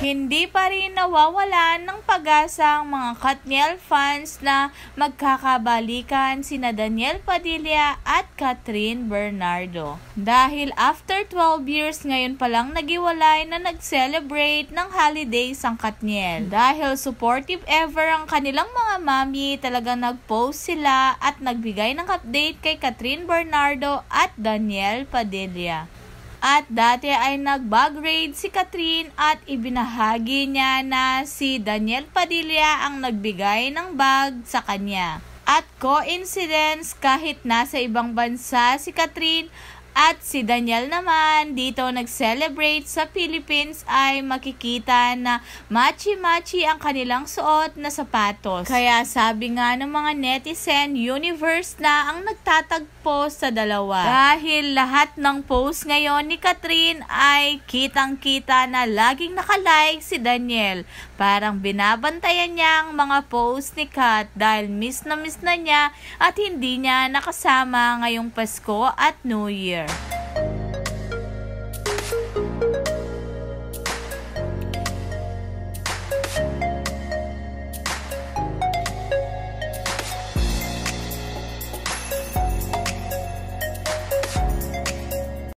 Hindi pa rin nawawalan ng pag-asa ang mga Katniel fans na magkakabalikan sina Daniel Padilla at Catherine Bernardo. Dahil after 12 years ngayon palang nagiwalay na nag-celebrate ng holidays ang Katniel. Dahil supportive ever ang kanilang mga mami, talagang nag-post sila at nagbigay ng update kay Catherine Bernardo at Daniel Padilla. At dati ay nag-bag raid si Catherine at ibinahagi niya na si Daniel Padilla ang nagbigay ng bag sa kanya. At coincidence, kahit nasa ibang bansa si Catherine at si Daniel naman dito nag-celebrate sa Philippines, ay makikita na matchy-matchy ang kanilang suot na sapatos. Kaya sabi nga ng mga netizen, universe na ang nagtatagpo sa dalawa. Dahil lahat ng post ngayon ni Catherine ay kitang-kita na laging nakalike si Daniel. Parang binabantayan niya ang mga post ni Kat dahil miss na niya at hindi niya nakasama ngayong Pasko at New Year.